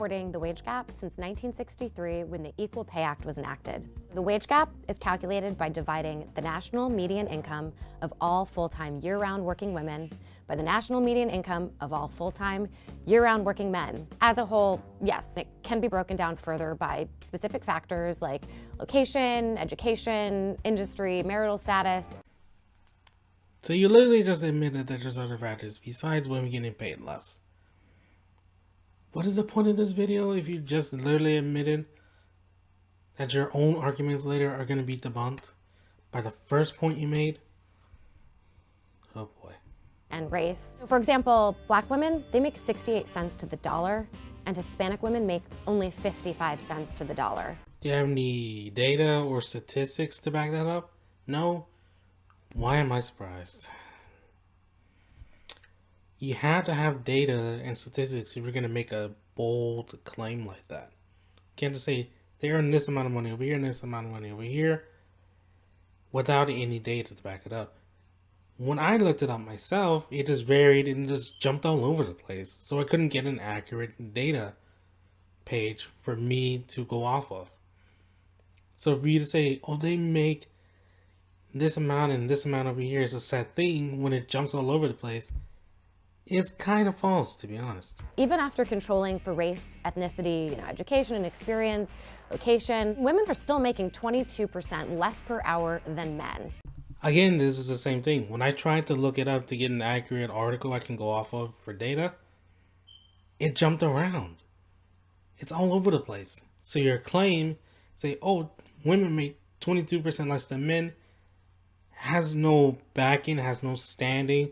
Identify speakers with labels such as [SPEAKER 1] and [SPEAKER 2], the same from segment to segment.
[SPEAKER 1] reporting the wage gap since 1963 when the Equal Pay Act was enacted. The wage gap is calculated by dividing the national median income of all full-time year-round working women by the national median income of all full-time year-round working men. As a whole, yes, it can be broken down further by specific factors like location, education, industry, marital status.
[SPEAKER 2] So you literally just admitted that there's other factors besides women getting paid less. What is the point of this video if you just literally admitted that your own arguments later are going to be debunked by the first point you made? Oh boy.
[SPEAKER 1] And race. For example, Black women, they make 68 cents to the dollar, and Hispanic women make only 55 cents to the dollar.
[SPEAKER 2] Do you have any data or statistics to back that up? No? Why am I surprised? You have to have data and statistics if you're going to make a bold claim like that. You can't just say, they earn this amount of money over here and this amount of money over here without any data to back it up. When I looked it up myself, it just varied and just jumped all over the place. So I couldn't get an accurate data page for me to go off of. So for you to say, oh, they make this amount and this amount over here is a set thing when it jumps all over the place, it's kind of false, to be honest.
[SPEAKER 1] Even after controlling for race, ethnicity, education and experience, location, women are still making 22% less per hour than men.
[SPEAKER 2] Again, this is the same thing. When I tried to look it up to get an accurate article I can go off of for data, it jumped around. It's all over the place. So your claim, say, oh, women make 22% less than men, has no backing, has no standing.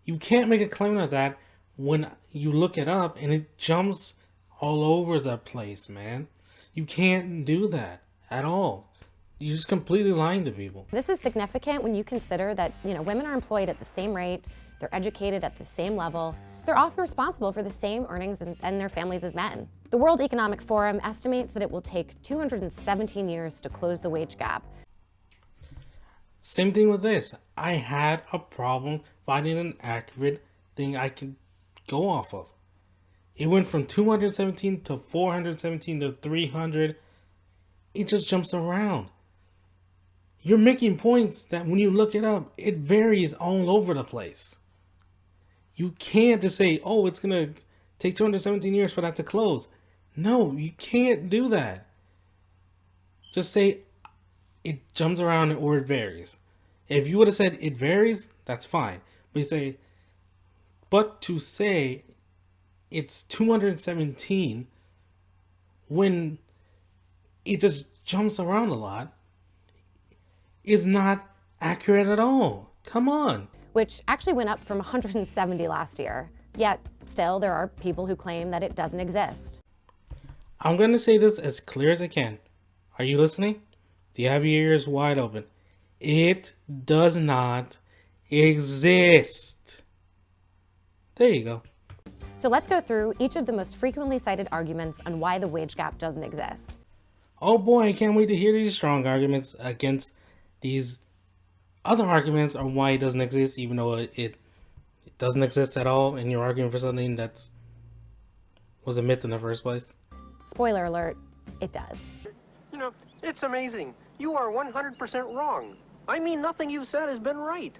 [SPEAKER 2] You can't make a claim like that when you look it up and it jumps all over the place, man. You can't do that at all. You're just completely lying to people.
[SPEAKER 1] This is significant when you consider that, women are employed at the same rate, they're educated at the same level, they're often responsible for the same earnings and their families as men. The World Economic Forum estimates that it will take 217 years to close the wage gap.
[SPEAKER 2] Same thing with this. I had a problem finding an accurate thing I could go off of. It went from 217 to 417 to 300. It just jumps around. You're making points that when you look it up, it varies all over the place. You can't just say, oh, it's going to take 217 years for that to close. No, you can't do that. Just say it jumps around or it varies. If you would have said it varies, that's fine. But to say it's 217 when it just jumps around a lot is not accurate at all. Come on.
[SPEAKER 1] Which actually went up from 170 last year. Yet, still, there are people who claim that it doesn't exist.
[SPEAKER 2] I'm going to say this as clear as I can. Are you listening? Do you have your ears wide open? It does not exist. There you go.
[SPEAKER 1] So let's go through each of the most frequently cited arguments on why the wage gap doesn't exist.
[SPEAKER 2] Oh boy, I can't wait to hear these strong arguments against these other arguments on why it doesn't exist, even though it doesn't exist at all, and you're arguing for something that was a myth in the first place.
[SPEAKER 1] Spoiler alert, it does.
[SPEAKER 3] It's amazing. You are 100% wrong. I mean, nothing you've said has been right.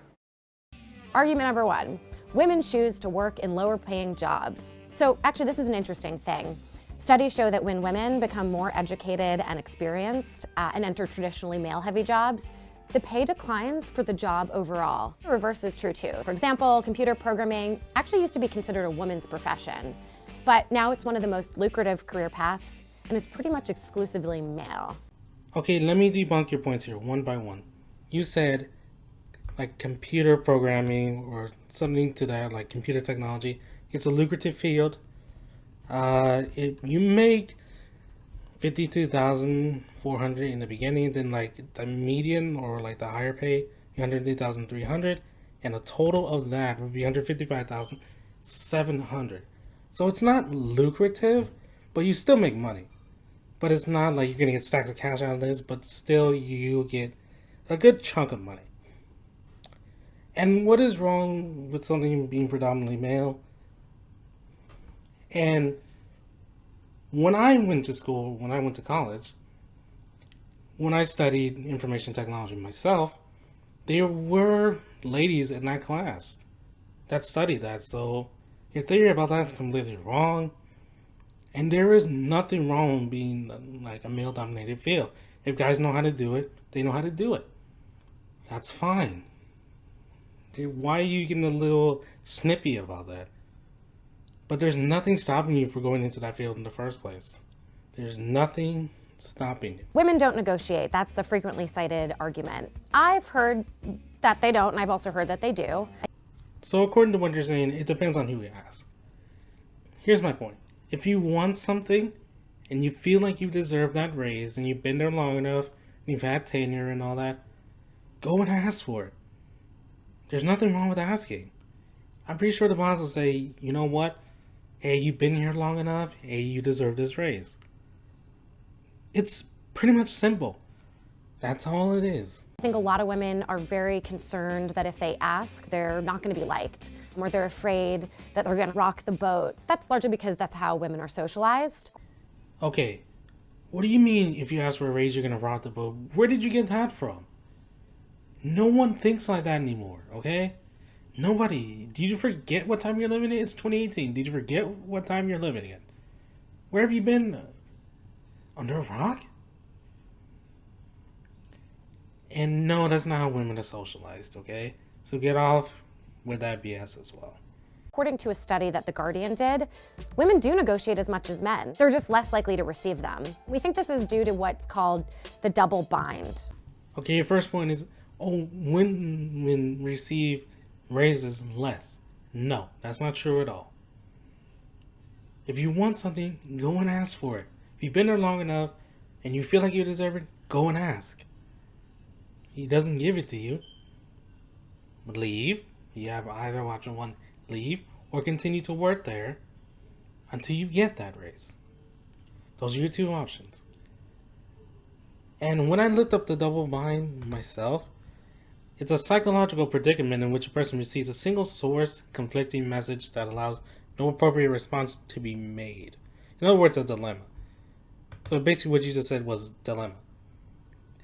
[SPEAKER 1] Argument number one, women choose to work in lower paying jobs. So actually, this is an interesting thing. Studies show that when women become more educated and experienced and enter traditionally male-heavy jobs, the pay declines for the job overall. The reverse is true too. For example, computer programming actually used to be considered a woman's profession, but now it's one of the most lucrative career paths and is pretty much exclusively male.
[SPEAKER 2] Okay, let me debunk your points here one by one. You said like computer programming or something to that, like computer technology. It's a lucrative field. You make $52,400 in the beginning, then like the median or like the higher pay, $103,300, and a total of that would be $155,700. So it's not lucrative, but you still make money. But it's not like you're gonna get stacks of cash out of this, but still you get a good chunk of money. And what is wrong with something being predominantly male? And When I went to school, when I went to college, when I studied information technology myself, there were ladies in that class that studied that. So your theory about that's completely wrong. And there is nothing wrong being like a male-dominated field. If guys know how to do it, they know how to do it. That's fine. Why are you getting a little snippy about that? But there's nothing stopping you from going into that field in the first place. There's nothing stopping you.
[SPEAKER 1] Women don't negotiate. That's a frequently cited argument. I've heard that they don't, and I've also heard that they do.
[SPEAKER 2] So according to what you're saying, it depends on who you ask. Here's my point. If you want something and you feel like you deserve that raise and you've been there long enough, and you've had tenure and all that, go and ask for it. There's nothing wrong with asking. I'm pretty sure the boss will say, you know what? Hey, you've been here long enough. Hey, you deserve this raise. It's pretty much simple. That's all it is.
[SPEAKER 1] I think a lot of women are very concerned that if they ask, they're not going to be liked, or they're afraid that they're going to rock the boat. That's largely because that's how women are socialized.
[SPEAKER 2] Okay, what do you mean if you ask for a raise, you're going to rock the boat? Where did you get that from? No one thinks like that anymore, okay? Nobody. Did you forget what time you're living in? It's 2018. Did you forget what time you're living in? Where have you been? Under a rock? And no, that's not how women are socialized, okay? So get off with that BS as well.
[SPEAKER 1] According to a study that The Guardian did, women do negotiate as much as men. They're just less likely to receive them. We think this is due to what's called the double bind.
[SPEAKER 2] Okay, your first point is, oh, women receive raises less. No, that's not true at all. If you want something, go and ask for it. If you've been there long enough and you feel like you deserve it, go and ask. He doesn't give it to you. Leave. You have either option one, leave, or continue to work there until you get that raise. Those are your two options. And when I looked up the double bind myself, it's a psychological predicament in which a person receives a single source conflicting message that allows no appropriate response to be made. In other words, a dilemma. So basically what you just said was dilemma.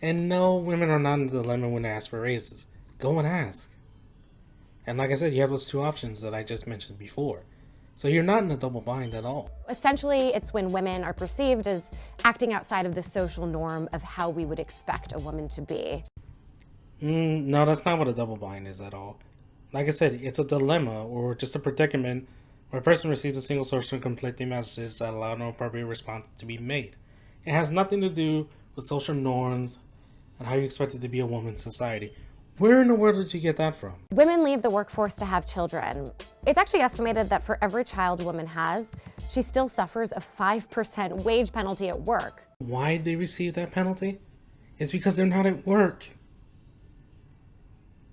[SPEAKER 2] And no, women are not in a dilemma when they ask for raises. Go and ask. And like I said, you have those two options that I just mentioned before. So you're not in a double bind at all.
[SPEAKER 1] Essentially, it's when women are perceived as acting outside of the social norm of how we would expect a woman to be.
[SPEAKER 2] No, that's not what a double bind is at all. Like I said, it's a dilemma or just a predicament where a person receives a single source of conflicting messages that allow no appropriate response to be made. It has nothing to do with social norms and how you expect it to be a woman in society. Where in the world did you get that from?
[SPEAKER 1] Women leave the workforce to have children. It's actually estimated that for every child a woman has, she still suffers a 5% wage penalty at work.
[SPEAKER 2] Why did they receive that penalty? It's because they're not at work.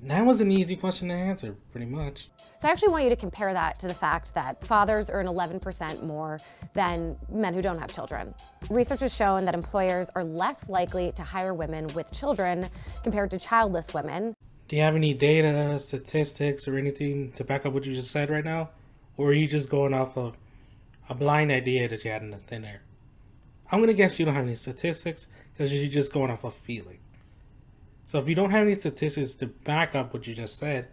[SPEAKER 2] That was an easy question to answer, pretty much.
[SPEAKER 1] So I actually want you to compare that to the fact that fathers earn 11% more than men who don't have children. Research has shown that employers are less likely to hire women with children compared to childless women.
[SPEAKER 2] Do you have any data, statistics, or anything to back up what you just said right now? Or are you just going off of a blind idea that you had in the thin air? I'm going to guess you don't have any statistics because you're just going off of feeling. So if you don't have any statistics to back up what you just said,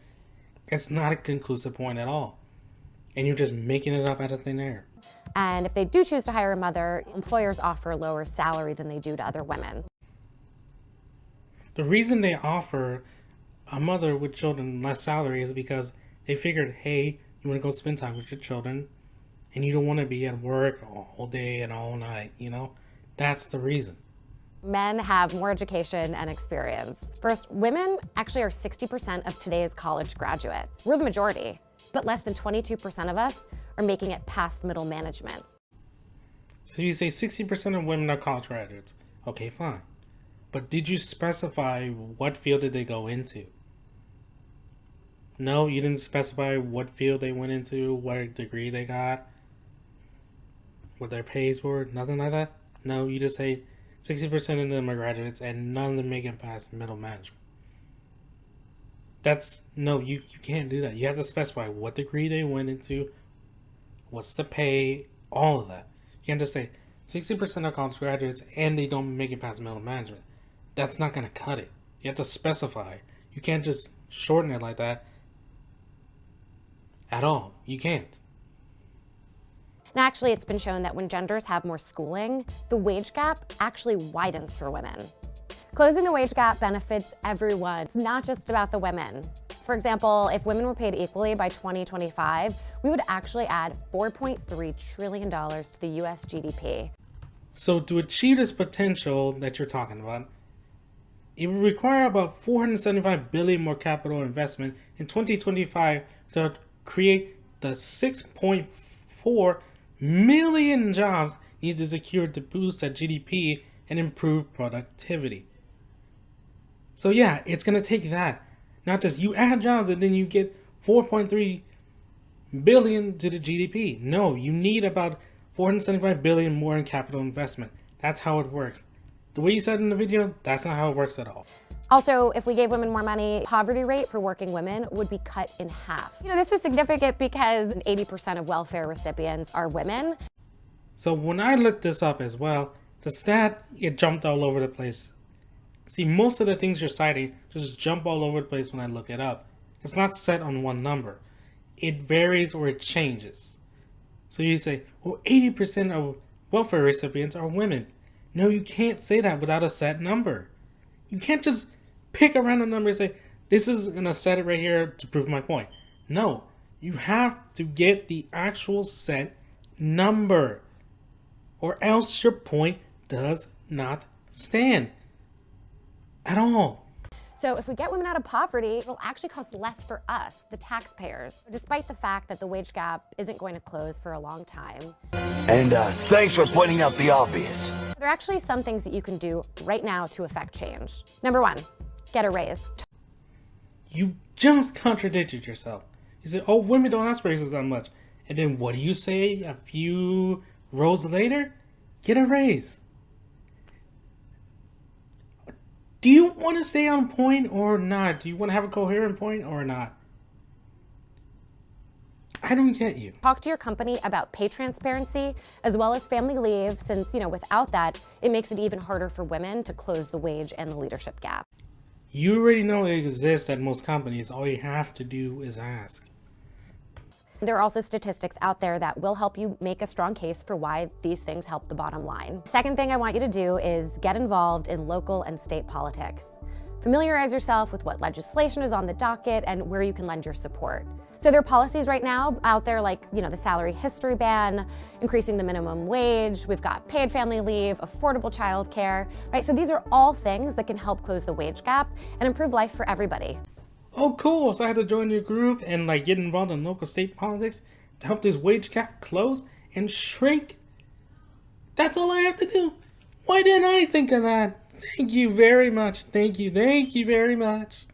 [SPEAKER 2] it's not a conclusive point at all. And you're just making it up out of thin air.
[SPEAKER 1] And if they do choose to hire a mother, employers offer a lower salary than they do to other women.
[SPEAKER 2] The reason they offer a mother with children less salary is because they figured, hey, you want to go spend time with your children and you don't want to be at work all day and all night, you know? That's the reason.
[SPEAKER 1] Men have more education and experience. First, women actually are 60% of today's college graduates. We're the majority, but less than 22% of us are making it past middle management.
[SPEAKER 2] So you say 60% of women are college graduates. Okay, fine. But did you specify what field did they go into? No, you didn't specify what field they went into, what degree they got, what their pays were, nothing like that? No, you just say 60% of them are graduates and none of them make it past middle management. No, you can't do that. You have to specify what degree they went into, what's the pay, all of that. You can't just say 60% of college graduates and they don't make it past middle management. That's not going to cut it. You have to specify. You can't just shorten it like that at all. You can't.
[SPEAKER 1] And actually, it's been shown that when genders have more schooling, the wage gap actually widens for women. Closing the wage gap benefits everyone. It's not just about the women. For example, if women were paid equally by 2025, we would actually add $4.3 trillion to the US GDP.
[SPEAKER 2] So to achieve this potential that you're talking about, it would require about $475 billion more capital investment in 2025 to create the 6.4 million jobs needed to secure to boost that GDP and improve productivity. So yeah, it's going to take that. Not just you add jobs and then you get 4.3 billion to the GDP. No, you need about 475 billion more in capital investment. That's how it works. The way you said in the video, that's not how it works at all.
[SPEAKER 1] Also, if we gave women more money, poverty rate for working women would be cut in half. This is significant because 80% of welfare recipients are women.
[SPEAKER 2] So when I looked this up as well, the stat, it jumped all over the place. See, most of the things you're citing just jump all over the place when I look it up. It's not set on one number. It varies or it changes. So you say, well, 80% of welfare recipients are women. No, you can't say that without a set number. You can't just pick a random number and say, this is going to set it right here to prove my point. No, you have to get the actual set number, or else your point does not stand at all.
[SPEAKER 1] So if we get women out of poverty, it'll actually cost less for us, the taxpayers, despite the fact that the wage gap isn't going to close for a long time.
[SPEAKER 4] And thanks for pointing out the obvious.
[SPEAKER 1] There are actually some things that you can do right now to affect change. Number one, get a raise.
[SPEAKER 2] You just contradicted yourself. You said, oh, women don't ask for raises that much. And then what do you say a few rows later? Get a raise. Do you want to stay on point or not? Do you want to have a coherent point or not? I don't get you.
[SPEAKER 1] Talk to your company about pay transparency as well as family leave, since, without that, it makes it even harder for women to close the wage and the leadership gap.
[SPEAKER 2] You already know it exists at most companies. All you have to do is ask.
[SPEAKER 1] There are also statistics out there that will help you make a strong case for why these things help the bottom line. Second thing I want you to do is get involved in local and state politics. Familiarize yourself with what legislation is on the docket and where you can lend your support. So there are policies right now out there like, the salary history ban, increasing the minimum wage, we've got paid family leave, affordable childcare, right? So these are all things that can help close the wage gap and improve life for everybody.
[SPEAKER 2] Oh, cool. So I have to join your group and get involved in local state politics to help this wage gap close and shrink. That's all I have to do. Why didn't I think of that? Thank you very much. Thank you very much.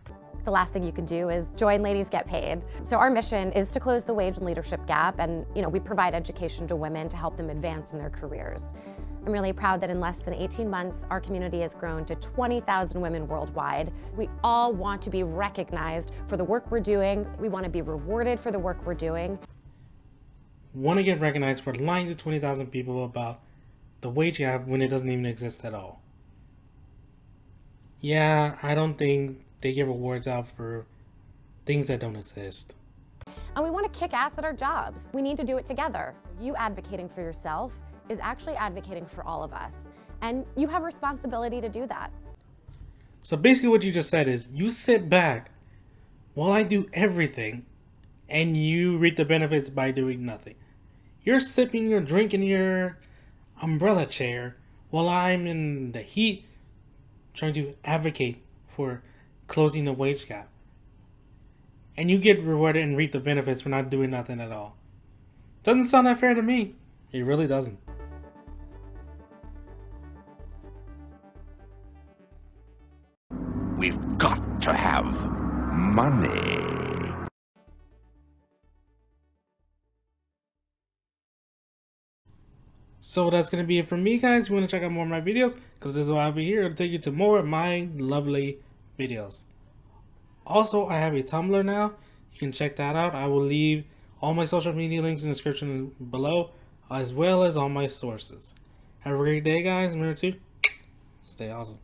[SPEAKER 1] The last thing you can do is join Ladies Get Paid. So our mission is to close the wage and leadership gap, and we provide education to women to help them advance in their careers. I'm really proud that in less than 18 months, our community has grown to 20,000 women worldwide. We all want to be recognized for the work we're doing. We want to be rewarded for the work we're doing.
[SPEAKER 2] Want to get recognized for lying to 20,000 people about the wage gap when it doesn't even exist at all. Yeah, I don't think they give awards out for things that don't exist.
[SPEAKER 1] And we want to kick ass at our jobs. We need to do it together. You advocating for yourself is actually advocating for all of us. And you have a responsibility to do that.
[SPEAKER 2] So basically what you just said is you sit back while I do everything and you reap the benefits by doing nothing. You're sipping your drink in your umbrella chair while I'm in the heat trying to advocate for closing the wage gap. And you get rewarded and reap the benefits for not doing nothing at all. Doesn't sound that fair to me. It really doesn't.
[SPEAKER 4] We've got to have money.
[SPEAKER 2] So that's going to be it from me, guys. If you want to check out more of my videos, because this is why I'll be here to take you to more of my lovely videos. Also, I have a Tumblr now. You can check that out. I will leave all my social media links in the description below, as well as all my sources. Have a great day, guys. Remember to stay awesome.